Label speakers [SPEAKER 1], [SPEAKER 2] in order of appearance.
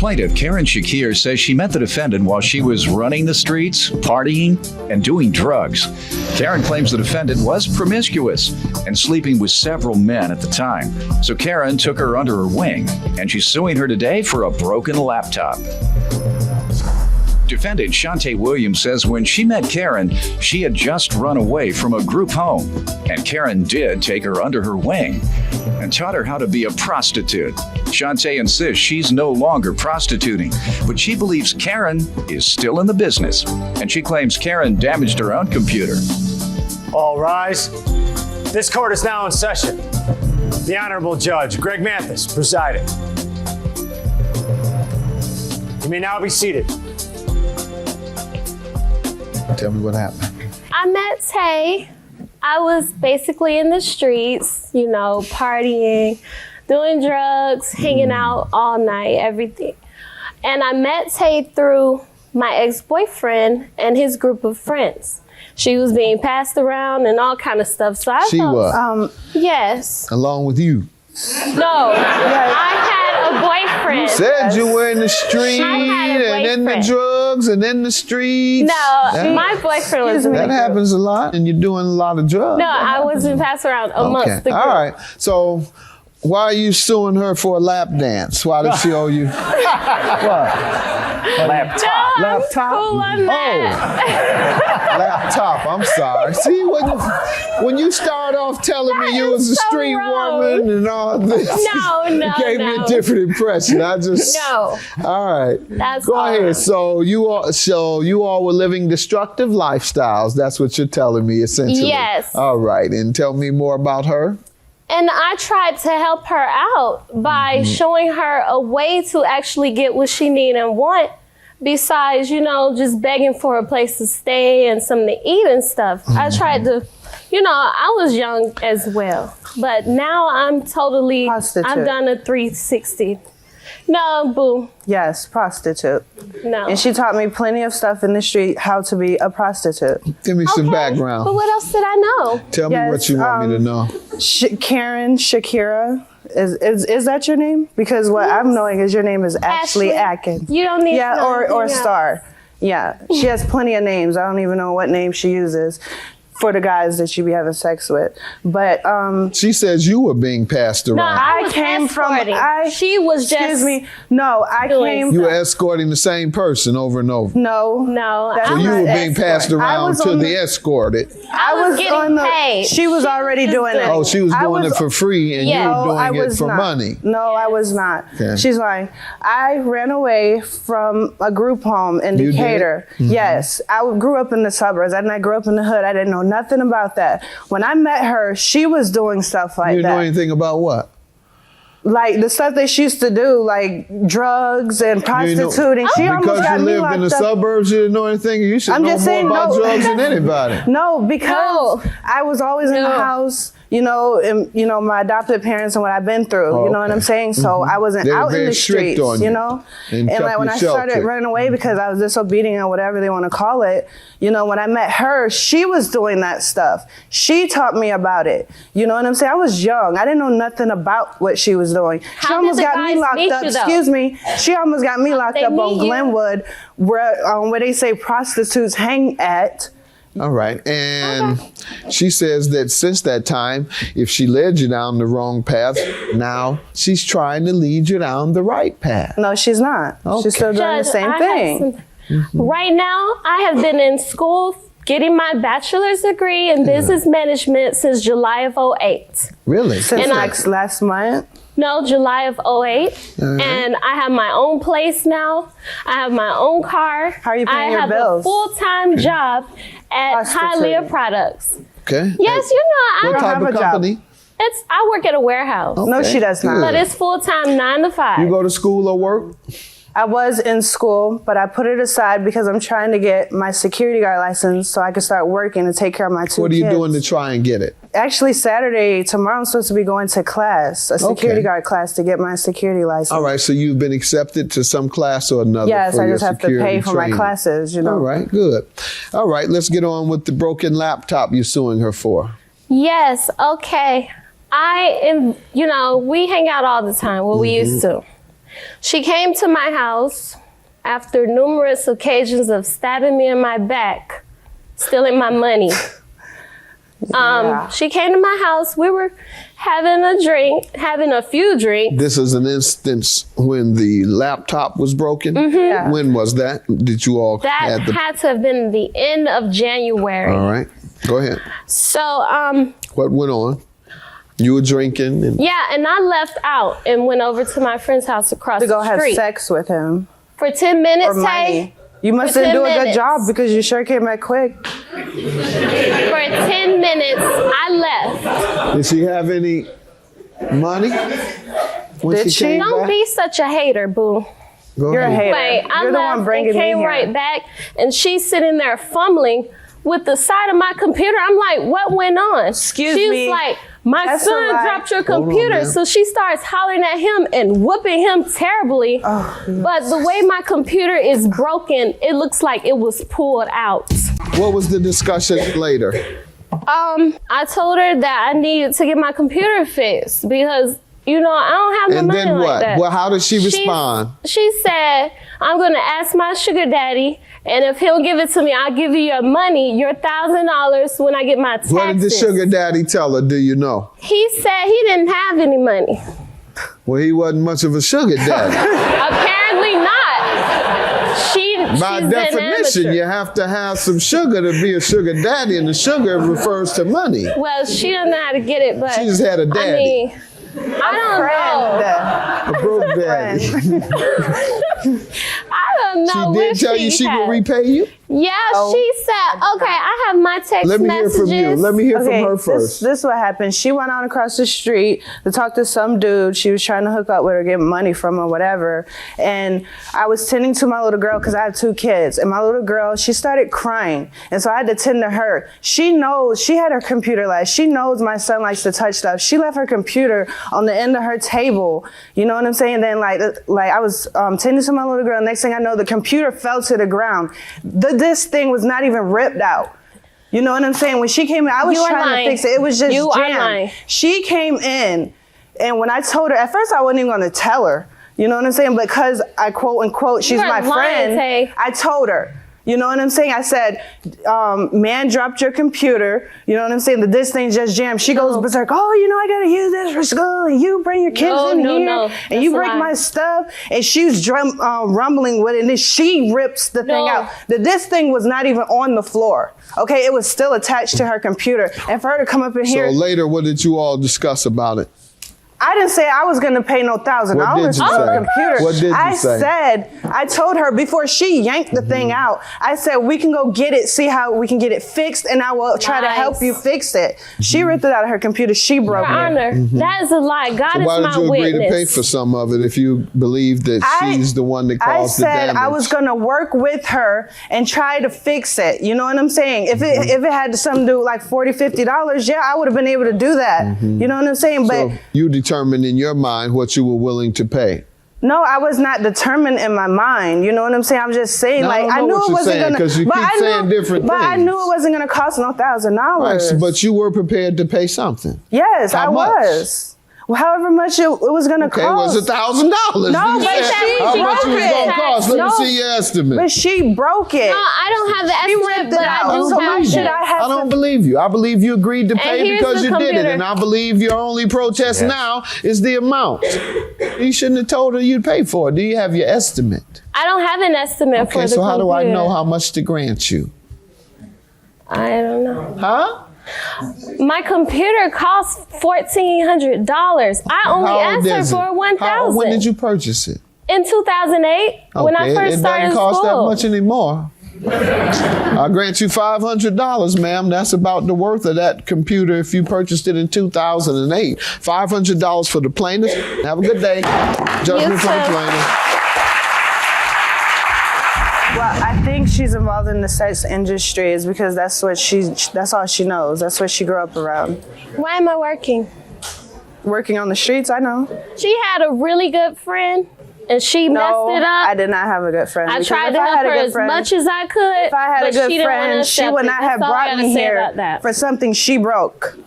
[SPEAKER 1] Plaintiff, Karen Shakir, says she met the defendant while she was running the streets, partying, and doing drugs. Karen claims the defendant was promiscuous and sleeping with several men at the time. So Karen took her under her wing, and she's suing her today for a broken laptop. Defendant Shantae Williams says when she met Karen, she had just run away from a group home, and Karen did take her under her wing and taught her how to be a prostitute. Shantae insists she's no longer prostituting, but she believes Karen is still in the business, and she claims Karen damaged her own computer.
[SPEAKER 2] All rise. This court is now in session. The Honorable Judge Greg Mathis presiding. You may now be seated.
[SPEAKER 3] Tell me what happened.
[SPEAKER 4] I met Tay. I was basically in the streets, you know, partying, doing drugs, hanging out all night, everything. And I met Tay through my ex-boyfriend and his group of friends. She was being passed around and all kind of stuff. So I thought, yes.
[SPEAKER 3] Along with you?
[SPEAKER 4] No, I had a boyfriend.
[SPEAKER 3] You said you were in the street and in the drugs and in the streets.
[SPEAKER 4] No, my boyfriend was in the
[SPEAKER 3] That happens a lot, and you're doing a lot of drugs.
[SPEAKER 4] No, I wasn't passed around amongst the group.
[SPEAKER 3] All right. So why are you suing her for a lap dance? Why does she owe you? What?
[SPEAKER 2] Laptop.
[SPEAKER 4] No,
[SPEAKER 3] Laptop?
[SPEAKER 4] I'm cool on that.
[SPEAKER 3] Laptop. I'm sorry. See, when you start off telling me you was a street woman and all this,
[SPEAKER 4] No,
[SPEAKER 3] it gave me a different impression. I just
[SPEAKER 4] No.
[SPEAKER 3] All right.
[SPEAKER 4] That's
[SPEAKER 3] Go
[SPEAKER 4] all.
[SPEAKER 3] ahead. So you all were living destructive lifestyles. That's what you're telling me, essentially.
[SPEAKER 4] Yes.
[SPEAKER 3] All right. And tell me more about her.
[SPEAKER 4] And I tried to help her out by showing her a way to actually get what she need and want, besides, you know, just begging for a place to stay and something to eat and stuff. I tried to, you know, I was young as well, but now I'm totally,
[SPEAKER 5] Prostitute.
[SPEAKER 4] I've done a 360. No, boo.
[SPEAKER 5] Yes, prostitute.
[SPEAKER 4] No.
[SPEAKER 5] And she taught me plenty of stuff in the street, how to be a prostitute.
[SPEAKER 3] Give me some
[SPEAKER 4] Okay,
[SPEAKER 3] background.
[SPEAKER 4] But what else did I know?
[SPEAKER 3] Tell me what you want me to know.
[SPEAKER 5] Karen Shakira, is that your name? Because what I'm knowing is your name is Ashley Atkins.
[SPEAKER 4] You don't need to know
[SPEAKER 5] or
[SPEAKER 4] anything else.
[SPEAKER 5] Star. Yeah, she has plenty of names. I don't even know what name she uses for the guys that she be having sex with. But
[SPEAKER 3] She says you were being passed around.
[SPEAKER 4] No, I was
[SPEAKER 5] came from.
[SPEAKER 4] escorting. She was just.
[SPEAKER 5] Excuse me. No, I came.
[SPEAKER 3] You were escorting the same person over and over.
[SPEAKER 5] No.
[SPEAKER 4] No.
[SPEAKER 5] That's
[SPEAKER 3] So you
[SPEAKER 5] not
[SPEAKER 3] were being
[SPEAKER 5] escort.
[SPEAKER 3] passed
[SPEAKER 5] I
[SPEAKER 3] around
[SPEAKER 5] was
[SPEAKER 3] to
[SPEAKER 5] on
[SPEAKER 3] the escorted.
[SPEAKER 4] I was getting paid.
[SPEAKER 5] She was already doing it.
[SPEAKER 3] Oh, she was doing it for free and
[SPEAKER 4] Yeah.
[SPEAKER 3] you
[SPEAKER 5] No,
[SPEAKER 3] were
[SPEAKER 5] I
[SPEAKER 3] doing it
[SPEAKER 5] was
[SPEAKER 3] for
[SPEAKER 5] not.
[SPEAKER 3] money.
[SPEAKER 5] No, I was not.
[SPEAKER 3] Okay.
[SPEAKER 5] She's lying. I ran away from a group home in
[SPEAKER 3] You did?
[SPEAKER 5] Decatur. Yes. I grew up in the suburbs. I grew up in the hood. I didn't know nothing about that. When I met her, she was doing stuff like
[SPEAKER 3] You didn't
[SPEAKER 5] that.
[SPEAKER 3] know anything about what?
[SPEAKER 5] Like the stuff they used to do, like drugs and
[SPEAKER 3] You know-
[SPEAKER 5] prostituting. She almost
[SPEAKER 3] because
[SPEAKER 5] got
[SPEAKER 3] you
[SPEAKER 5] me
[SPEAKER 3] lived
[SPEAKER 5] locked
[SPEAKER 3] in the
[SPEAKER 5] up.
[SPEAKER 3] suburbs, you didn't know anything. You should
[SPEAKER 5] I'm
[SPEAKER 3] know
[SPEAKER 5] just
[SPEAKER 3] more
[SPEAKER 5] saying,
[SPEAKER 3] about
[SPEAKER 5] no,
[SPEAKER 3] drugs than
[SPEAKER 5] that's-
[SPEAKER 3] anybody.
[SPEAKER 5] No, because
[SPEAKER 4] No.
[SPEAKER 5] I was always in the
[SPEAKER 4] No.
[SPEAKER 5] house, you know, and you know my adopted parents and what I've been through.
[SPEAKER 3] Oh,
[SPEAKER 5] You know what
[SPEAKER 3] okay.
[SPEAKER 5] I'm saying? So I wasn't
[SPEAKER 3] They were
[SPEAKER 5] out in
[SPEAKER 3] very
[SPEAKER 5] the
[SPEAKER 3] strict
[SPEAKER 5] streets,
[SPEAKER 3] on
[SPEAKER 5] you
[SPEAKER 3] you
[SPEAKER 5] know.
[SPEAKER 3] and
[SPEAKER 5] And
[SPEAKER 3] kept
[SPEAKER 5] like when
[SPEAKER 3] you
[SPEAKER 5] I started
[SPEAKER 3] sheltered.
[SPEAKER 5] running away because I was disobedient or whatever they want to call it, you know, when I met her, she was doing that stuff. She taught me about it. You know what I'm saying? I was young. I didn't know nothing about what she was doing. She
[SPEAKER 4] How
[SPEAKER 5] almost
[SPEAKER 4] did the
[SPEAKER 5] got me
[SPEAKER 4] guys
[SPEAKER 5] locked
[SPEAKER 4] meet
[SPEAKER 5] up.
[SPEAKER 4] you, though?
[SPEAKER 5] Excuse me. She almost got me locked
[SPEAKER 4] they
[SPEAKER 5] up on
[SPEAKER 4] meet you?
[SPEAKER 5] Glenwood, where they say prostitutes hang at.
[SPEAKER 3] All right. And she says that since that time, if she led you down the wrong path, now she's trying to lead you down the right path.
[SPEAKER 5] No, she's not. She's still doing the
[SPEAKER 4] Judge,
[SPEAKER 5] same
[SPEAKER 4] I have
[SPEAKER 5] thing.
[SPEAKER 4] Right now, I have been in school getting my bachelor's degree in business management since July of 08.
[SPEAKER 3] Really?
[SPEAKER 5] Since
[SPEAKER 4] And
[SPEAKER 5] like last month.
[SPEAKER 4] No, July of 08. And I have my own place now. I have my own car.
[SPEAKER 5] How are you paying
[SPEAKER 4] I
[SPEAKER 5] your
[SPEAKER 4] have
[SPEAKER 5] bills?
[SPEAKER 4] a full-time job at
[SPEAKER 5] Prostitute.
[SPEAKER 4] Hialeah Products.
[SPEAKER 3] Okay.
[SPEAKER 4] Yes, you know,
[SPEAKER 3] What
[SPEAKER 4] I
[SPEAKER 3] type
[SPEAKER 5] have
[SPEAKER 3] of
[SPEAKER 5] a job.
[SPEAKER 3] company?
[SPEAKER 4] I work at a warehouse.
[SPEAKER 5] No,
[SPEAKER 3] Okay,
[SPEAKER 5] she does not.
[SPEAKER 3] good.
[SPEAKER 4] But it's full-time 9 to 5.
[SPEAKER 3] You go to school or work?
[SPEAKER 5] I was in school, but I put it aside because I'm trying to get my security guard license so I can start working and take care of my two
[SPEAKER 3] What are you
[SPEAKER 5] kids.
[SPEAKER 3] doing to try and get it?
[SPEAKER 5] Actually, tomorrow I'm supposed to be going to class, a security
[SPEAKER 3] Okay.
[SPEAKER 5] guard class to get my security license.
[SPEAKER 3] All right, so you've been accepted to some class or another
[SPEAKER 5] Yes,
[SPEAKER 3] for
[SPEAKER 5] I
[SPEAKER 3] your
[SPEAKER 5] just have to
[SPEAKER 3] security
[SPEAKER 5] pay for my
[SPEAKER 3] training.
[SPEAKER 5] classes, you know.
[SPEAKER 3] All right, good. All right, let's get on with the broken laptop you're suing her for.
[SPEAKER 4] Yes, okay. I am, you know, we hang out all the time, we used to. She came to my house after numerous occasions of stabbing me in my back, stealing my money. She came to my house. We were having a few drinks.
[SPEAKER 3] This is an instance when the laptop was broken.
[SPEAKER 5] Yeah.
[SPEAKER 3] When was that? Did you all
[SPEAKER 4] That had to have been the end of January.
[SPEAKER 3] All right, go ahead.
[SPEAKER 4] So,
[SPEAKER 3] What went on? You were drinking. And
[SPEAKER 4] and I left out and went over to my friend's house across
[SPEAKER 5] To go
[SPEAKER 4] the
[SPEAKER 5] have
[SPEAKER 4] street.
[SPEAKER 5] sex with him.
[SPEAKER 4] For 10 minutes,
[SPEAKER 5] For money.
[SPEAKER 4] Tay.
[SPEAKER 5] You must
[SPEAKER 4] For
[SPEAKER 5] didn't
[SPEAKER 4] 10
[SPEAKER 5] do a good
[SPEAKER 4] minutes.
[SPEAKER 5] job because you sure came back quick.
[SPEAKER 4] For 10 minutes, I left.
[SPEAKER 3] did she have any money? When
[SPEAKER 5] Did she?
[SPEAKER 3] came
[SPEAKER 4] Don't
[SPEAKER 3] back?
[SPEAKER 4] be such a hater, boo.
[SPEAKER 3] Go
[SPEAKER 5] You're a
[SPEAKER 3] ahead.
[SPEAKER 5] hater.
[SPEAKER 4] Wait, I
[SPEAKER 5] You're the
[SPEAKER 4] left
[SPEAKER 5] one bringing
[SPEAKER 4] and
[SPEAKER 5] me
[SPEAKER 4] came
[SPEAKER 5] here.
[SPEAKER 4] right back, and she's sitting there fumbling with the side of my computer. I'm like, what went on?
[SPEAKER 5] Excuse
[SPEAKER 4] She's
[SPEAKER 5] me.
[SPEAKER 4] like, my
[SPEAKER 5] That's a
[SPEAKER 4] son
[SPEAKER 5] lie.
[SPEAKER 4] dropped your
[SPEAKER 3] Hold on,
[SPEAKER 4] computer.
[SPEAKER 3] ma'am.
[SPEAKER 4] So she starts hollering at him and whooping him terribly.
[SPEAKER 5] Oh,
[SPEAKER 4] But the way my computer is broken, it looks like it was pulled out.
[SPEAKER 3] What was the discussion later?
[SPEAKER 4] I told her that I needed to get my computer fixed because, I don't have the
[SPEAKER 3] And
[SPEAKER 4] money
[SPEAKER 3] then
[SPEAKER 4] like
[SPEAKER 3] what?
[SPEAKER 4] that.
[SPEAKER 3] Well, how did she respond?
[SPEAKER 4] She said, I'm going to ask my sugar daddy, and if he'll give it to me, I'll give you your money, your $1,000 when I get my taxes.
[SPEAKER 3] What did the sugar daddy tell her? Do you know?
[SPEAKER 4] He said he didn't have any money.
[SPEAKER 3] Well, he wasn't much of a sugar daddy.
[SPEAKER 4] Apparently not.
[SPEAKER 3] By
[SPEAKER 4] she's
[SPEAKER 3] definition,
[SPEAKER 4] an amateur.
[SPEAKER 3] you have to have some sugar to be a sugar daddy, and the sugar refers to money.
[SPEAKER 4] Well, she doesn't know how to get it, but
[SPEAKER 3] She just had a daddy.
[SPEAKER 4] I mean, I don't know.
[SPEAKER 3] A broke daddy.
[SPEAKER 4] I don't know.
[SPEAKER 3] She did tell you she would repay you?
[SPEAKER 4] Yeah, she said, okay, I have my text
[SPEAKER 3] Let me hear
[SPEAKER 4] messages.
[SPEAKER 3] from you. Let me hear
[SPEAKER 5] Okay,
[SPEAKER 3] from her first.
[SPEAKER 5] This is what happened. She went out across the street to talk to some dude. She was trying to hook up with her, get money from her, whatever. And I was tending to my little girl because I have 2 kids. And my little girl, she started crying. And so I had to tend to her. She knows, she had her computer last. She knows my son likes to touch stuff. She left her computer on the end of her table. You know what I'm saying? Then like I was tending to my little girl. Next thing I know, the computer fell to the ground. This thing was not even ripped out. You know what I'm saying? When she came in, I was
[SPEAKER 4] You are
[SPEAKER 5] trying
[SPEAKER 4] lying.
[SPEAKER 5] to fix it. It was just
[SPEAKER 4] You are
[SPEAKER 5] jammed.
[SPEAKER 4] lying.
[SPEAKER 5] She came in, and when I told her, at first I wasn't even going to tell her. You know what I'm saying? Because I quote unquote, she's
[SPEAKER 4] You are
[SPEAKER 5] my
[SPEAKER 4] lying,
[SPEAKER 5] friend.
[SPEAKER 4] Tay.
[SPEAKER 5] I told her. You know what I'm saying? I said, man dropped your computer. You know what I'm saying? This thing just jammed. She goes berserk. Oh, I got to use this for school. And you bring your kids in here.
[SPEAKER 4] No.
[SPEAKER 5] And you
[SPEAKER 4] That's a
[SPEAKER 5] break
[SPEAKER 4] lie.
[SPEAKER 5] my stuff. And she was rumbling with it. And then she rips the thing
[SPEAKER 4] No.
[SPEAKER 5] out. This thing was not even on the floor. Okay? It was still attached to her computer. And for her to come up in
[SPEAKER 3] So
[SPEAKER 5] here.
[SPEAKER 3] later, what did you all discuss about it?
[SPEAKER 5] I didn't say I was going to pay no $1,000
[SPEAKER 3] What did you
[SPEAKER 5] for
[SPEAKER 3] say?
[SPEAKER 5] the computer.
[SPEAKER 3] What did you
[SPEAKER 5] I
[SPEAKER 3] say?
[SPEAKER 5] said, I told her before she yanked the thing out, I said, we can go get it, see how we can get it fixed, and I will try to help
[SPEAKER 4] Nice.
[SPEAKER 5] you fix it. She ripped it out of her computer. She broke
[SPEAKER 4] Your
[SPEAKER 5] it.
[SPEAKER 4] Honor, that is a lie. God
[SPEAKER 3] So
[SPEAKER 4] is
[SPEAKER 3] why
[SPEAKER 4] my
[SPEAKER 3] did you agree
[SPEAKER 4] witness.
[SPEAKER 3] to pay for some of it if you believe that she's the one that
[SPEAKER 5] I
[SPEAKER 3] caused the
[SPEAKER 5] said
[SPEAKER 3] damage?
[SPEAKER 5] I was going to work with her and try to fix it. You know what I'm saying? If it had something to do with like $40, $50, yeah, I would have been able to do that. You know what I'm saying? But
[SPEAKER 3] So you determined in your mind what you were willing to pay.
[SPEAKER 5] no, I was not determined in my mind. You know what I'm saying? I'm just saying,
[SPEAKER 3] Now, I
[SPEAKER 5] like,
[SPEAKER 3] don't
[SPEAKER 5] I
[SPEAKER 3] know
[SPEAKER 5] knew
[SPEAKER 3] what
[SPEAKER 5] it
[SPEAKER 3] you're
[SPEAKER 5] wasn't
[SPEAKER 3] saying,
[SPEAKER 5] gonna.
[SPEAKER 3] 'cause you
[SPEAKER 5] but
[SPEAKER 3] keep
[SPEAKER 5] I
[SPEAKER 3] saying
[SPEAKER 5] knew,
[SPEAKER 3] different
[SPEAKER 5] But I
[SPEAKER 3] things.
[SPEAKER 5] knew it wasn't gonna cost no $1,000.
[SPEAKER 3] Right, but you were prepared to pay something.
[SPEAKER 5] Yes,
[SPEAKER 3] How
[SPEAKER 5] I
[SPEAKER 3] much?
[SPEAKER 5] was. Well, however much it was gonna
[SPEAKER 3] Okay, it was
[SPEAKER 5] cost.
[SPEAKER 3] $1,000.
[SPEAKER 5] No,
[SPEAKER 3] You
[SPEAKER 5] but
[SPEAKER 3] said
[SPEAKER 5] she
[SPEAKER 3] how much it was
[SPEAKER 5] broke
[SPEAKER 3] going to
[SPEAKER 5] it.
[SPEAKER 3] cost. Let me
[SPEAKER 5] No,
[SPEAKER 3] see your estimate.
[SPEAKER 5] But she broke it.
[SPEAKER 4] No, I don't have the
[SPEAKER 5] She
[SPEAKER 4] estimate,
[SPEAKER 5] ripped
[SPEAKER 4] but
[SPEAKER 5] it
[SPEAKER 4] I
[SPEAKER 5] out.
[SPEAKER 4] do
[SPEAKER 5] So why
[SPEAKER 4] have
[SPEAKER 5] should
[SPEAKER 4] it.
[SPEAKER 5] I have
[SPEAKER 3] I don't
[SPEAKER 5] to?
[SPEAKER 3] believe you. I believe you agreed to pay
[SPEAKER 4] here's
[SPEAKER 3] because
[SPEAKER 4] the
[SPEAKER 3] you did it.
[SPEAKER 4] computer.
[SPEAKER 3] And I believe your only protest now is the amount. You shouldn't have told her you'd pay for it. Do you have your estimate?
[SPEAKER 4] I don't have an estimate for
[SPEAKER 3] Okay,
[SPEAKER 4] the
[SPEAKER 3] so how do I
[SPEAKER 4] computer.
[SPEAKER 3] know how much to grant you?
[SPEAKER 4] I don't know.
[SPEAKER 3] Huh?
[SPEAKER 4] My computer cost $1,400. I only
[SPEAKER 3] How old
[SPEAKER 4] asked her
[SPEAKER 3] is it?
[SPEAKER 4] for $1,000.
[SPEAKER 3] When did you purchase it?
[SPEAKER 4] In 2008, when I
[SPEAKER 3] Okay,
[SPEAKER 4] first
[SPEAKER 3] it
[SPEAKER 4] started
[SPEAKER 3] doesn't cost
[SPEAKER 4] school.
[SPEAKER 3] that much anymore. I'll grant you $500, ma'am. That's about the worth of that computer if you purchased it in 2008. $500 for the plaintiff. Have a good day. Judgment
[SPEAKER 4] You
[SPEAKER 3] for the
[SPEAKER 4] too.
[SPEAKER 3] plaintiff.
[SPEAKER 5] Well, I think she's involved in the sex industry is because that's all she knows. That's what she grew up around.
[SPEAKER 4] Why am I working?
[SPEAKER 5] Working on the streets, I know.
[SPEAKER 4] She had a really good friend, and she messed it up.
[SPEAKER 5] I did not have a good friend.
[SPEAKER 4] I
[SPEAKER 5] because
[SPEAKER 4] tried
[SPEAKER 5] if
[SPEAKER 4] to
[SPEAKER 5] I
[SPEAKER 4] help
[SPEAKER 5] had a
[SPEAKER 4] her
[SPEAKER 5] good
[SPEAKER 4] as
[SPEAKER 5] friend-
[SPEAKER 4] much as I could.
[SPEAKER 5] If I had a
[SPEAKER 4] but
[SPEAKER 5] good
[SPEAKER 4] she didn't wanna
[SPEAKER 5] friend, she
[SPEAKER 4] accept
[SPEAKER 5] would
[SPEAKER 4] it.
[SPEAKER 5] not
[SPEAKER 4] That's
[SPEAKER 5] have
[SPEAKER 4] all I
[SPEAKER 5] brought
[SPEAKER 4] gotta
[SPEAKER 5] me
[SPEAKER 4] say
[SPEAKER 5] here
[SPEAKER 4] about that.
[SPEAKER 5] for something she broke.